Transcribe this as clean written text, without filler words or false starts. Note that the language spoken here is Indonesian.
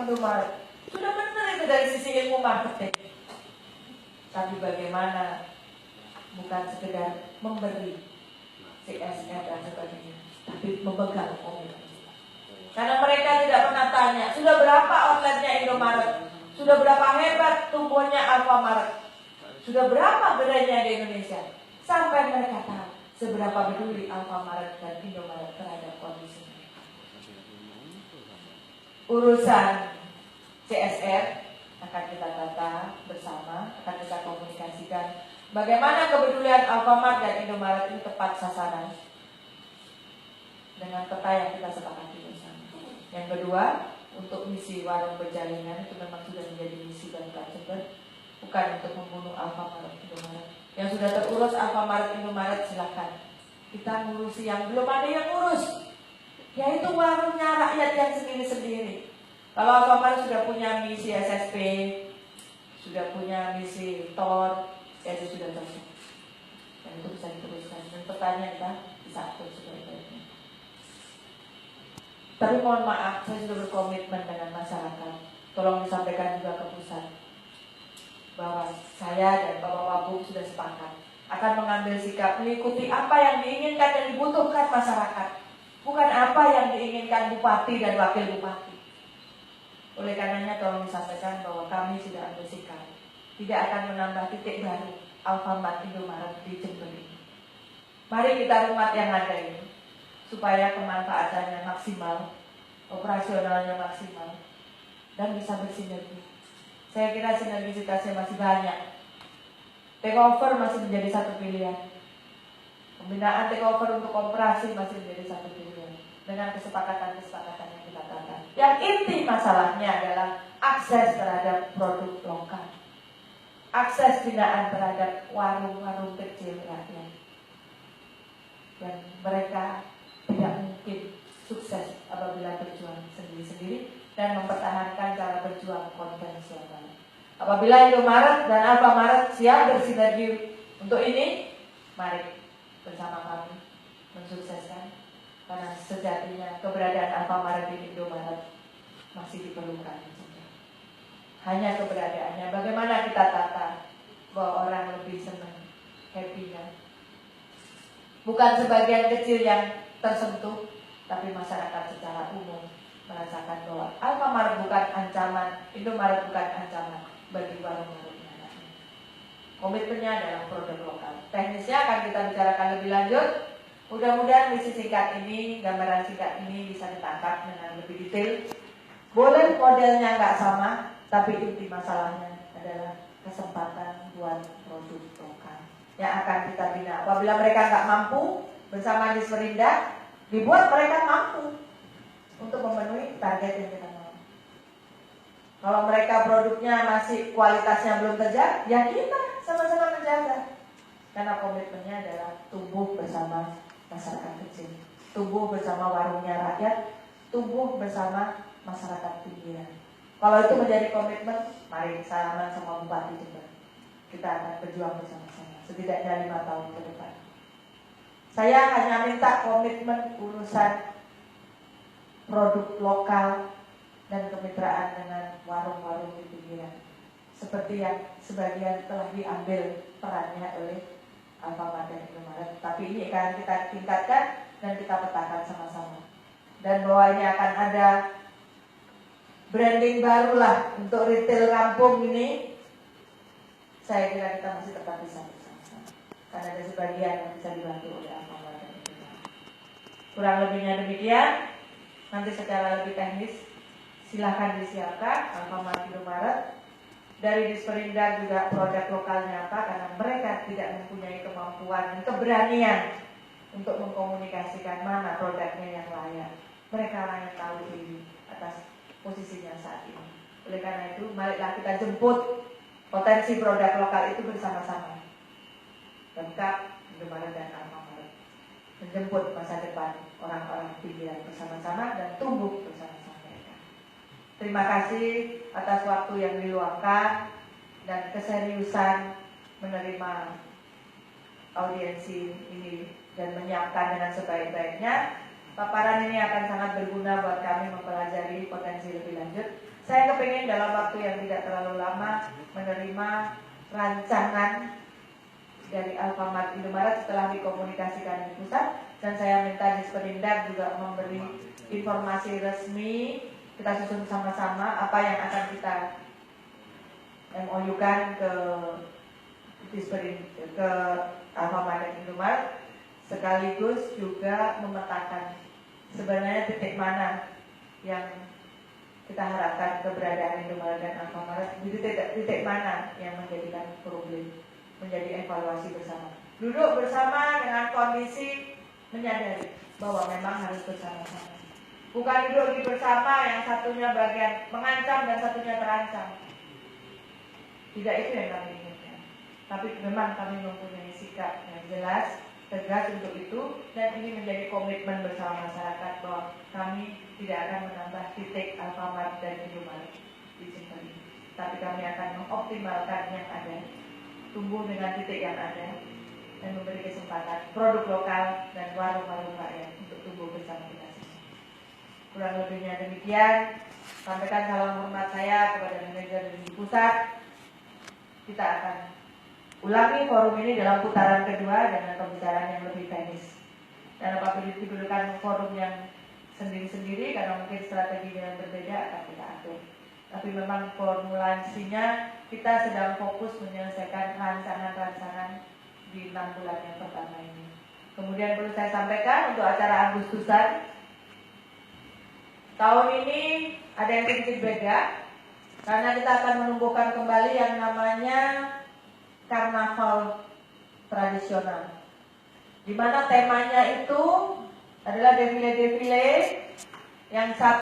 Indomaret. Sudah benar itu dari sisi ilmu marketing. Tapi bagaimana bukan sekedar memberi CSR dan sebagainya, tapi memegang komitmen. Karena mereka tidak pernah tanya, sudah berapa outletnya Indomaret? Sudah berapa hebat tumbuhnya Alfamart? Sudah berapa brandnya di Indonesia? Sampai mereka tahu seberapa peduli Alfamart dan Indomaret terhadap kondisi mereka. Urusan CSR akan kita tata bersama, akan kita komunikasikan. Bagaimana kepedulian Alfamart dan Indomaret ini tepat sasaran dengan peta yang kita sepakati bersama. Yang kedua, untuk misi warung berjaringan itu memang sudah menjadi misi Pemkab Jember, bukan untuk membunuh Alfamart Indomaret. Yang sudah terurus Alfamart Indomaret silakan. Kita ngurusi yang belum ada yang ngurus, yaitu warungnya rakyat yang sendiri-sendiri. Kalau Alfamart sudah punya misi SSP, sudah punya misi TOR, ya itu sudah selesai. Dan itu bisa diteruskan. Dan pertanyaan kita bisa atur sebaik-baiknya. Tapi mohon maaf, saya sudah berkomitmen dengan masyarakat. Tolong disampaikan juga ke pusat bahwa saya dan Bapak Wabub sudah sepakat akan mengambil sikap mengikuti apa yang diinginkan dan dibutuhkan masyarakat, bukan apa yang diinginkan bupati dan wakil bupati. Oleh karenanya tolong disampaikan bahwa kami sudah ambil sikap tidak akan menambah titik baru Alfamart Indomaret di Jember ini. Mari kita rumat yang ada ini supaya kemanfaatannya maksimal, operasionalnya maksimal, dan bisa bersinergi. Saya kira sinergisitasnya masih banyak. Takeover masih menjadi satu pilihan. Pembinaan takeover untuk operasi masih menjadi satu pilihan. Dengan kesepakatan-kesepakatan yang kita tata. Yang inti masalahnya adalah akses terhadap produk lokal. Akses binaan terhadap warung-warung kecil rakyat. Dan mereka tidak mungkin sukses apabila berjuang sendiri-sendiri dan mempertahankan cara berjuang konvensional. Apabila Indomaret dan Alfamart siap bersinergi untuk ini, mari bersama kami mensukseskan. Karena sejatinya keberadaan Alfamart di Indomaret masih diperlukan. Hanya keberadaannya, bagaimana kita tata bahwa orang lebih senang, happy-nya. Bukan sebagian kecil yang tersentuh, tapi masyarakat secara umum merasakan bahwa Alfamart bukan ancaman, Indomaret bukan ancaman bagi warung-warungnya. Komitmennya adalah produk lokal. Teknisnya akan kita bicarakan lebih lanjut. Mudah-mudahan misi singkat ini, gambaran singkat ini bisa ditangkap dengan lebih detail. Boleh modelnya nggak sama, tapi inti masalahnya adalah kesempatan buat produk lokal yang akan kita bina. Apabila mereka nggak mampu, bersama Disperindak, dibuat mereka mampu untuk memenuhi target yang kita mau. Kalau mereka produknya masih kualitasnya belum terjaga, ya kita sama-sama menjaga. Karena komitmennya adalah tumbuh bersama masyarakat kecil, tumbuh bersama warungnya rakyat, tumbuh bersama masyarakat pinggiran. Kalau itu menjadi komitmen, mari salaman sama Bupati Jember. Kita akan berjuang bersama-sama, setidaknya 5 tahun ke depan. Saya hanya minta komitmen urusan produk lokal dan kemitraan dengan warung-warung di pinggiran. Seperti yang sebagian telah diambil perannya oleh Alfamart dan Indomaret. Tapi ini akan kita tingkatkan dan kita petakan sama-sama. Dan bahwa ini akan ada branding barulah untuk retail kampung ini, saya kira kita masih tetap bisa bersama-sama. Karena ada sebagian yang bisa dibantu oleh Alfamart dan Indomaret. Kurang lebihnya demikian. Nanti secara lebih teknis silahkan disiapkan Alfamart Indomaret. Dari Disperindak juga produk lokalnya apa, karena mereka tidak mempunyai kemampuan dan keberanian untuk mengkomunikasikan mana produknya yang layak. Mereka hanya tahu diri atas posisinya saat ini. Oleh karena itu, marilah kita jemput potensi produk lokal itu bersama-sama. Pemkab, Indomaret dan Alfamart menjemput masa depan orang-orang pinggiran bersama-sama dan tumbuh bersama-sama mereka. Terima kasih atas waktu yang diluangkan dan keseriusan menerima audiensi ini dan menyiapkan dengan sebaik-baiknya. Paparan ini akan sangat berguna buat kami mempelajari potensi lebih lanjut. Saya kepingin dalam waktu yang tidak terlalu lama menerima rancangan dari Alfamart Indomaret setelah dikomunikasikan di pusat, dan saya minta Disperindak juga memberi informasi resmi. Kita susun sama-sama apa yang akan kita MOU-kan ke Disperindak, ke Alfamart dan Indomaret, sekaligus juga memetakan sebenarnya titik mana yang kita harapkan keberadaan Indomaret dan Alfamart, di titik mana yang menjadikan problem, menjadi evaluasi bersama. Duduk bersama dengan kondisi menyadari bahwa memang harus bersama-sama. Bukan duduk bersama yang satunya bagian mengancam dan satunya terancam. Tidak itu yang kami inginkan. Tapi memang kami mempunyai sikap yang jelas, tegas untuk itu, dan ini menjadi komitmen bersama masyarakat bahwa kami tidak akan menambah titik Alfamart dan Indomaret di Simpang ini. Tapi kami akan mengoptimalkan yang ada, tumbuh dengan titik yang ada, dan memberi kesempatan produk lokal dan warung-warung rakyat untuk tumbuh bersama kita semua. Kurang lebihnya demikian. Sampaikan salam hormat saya kepada manajer di pusat. Kita akan ulangi forum ini dalam putaran kedua dengan pembicaraan yang lebih teknis. Dan apabila diperlukan forum yang sendiri-sendiri karena mungkin strategi yang berbeda akan kita atur. Tapi memang formulasinya kita sedang fokus menyelesaikan rancangan-rancangan di 6 bulan yang pertama ini. Kemudian perlu saya sampaikan untuk acara Agustusan, tahun ini ada yang sedikit beda karena kita akan menumbuhkan kembali yang namanya karnaval tradisional, di mana temanya itu adalah defile-defile yang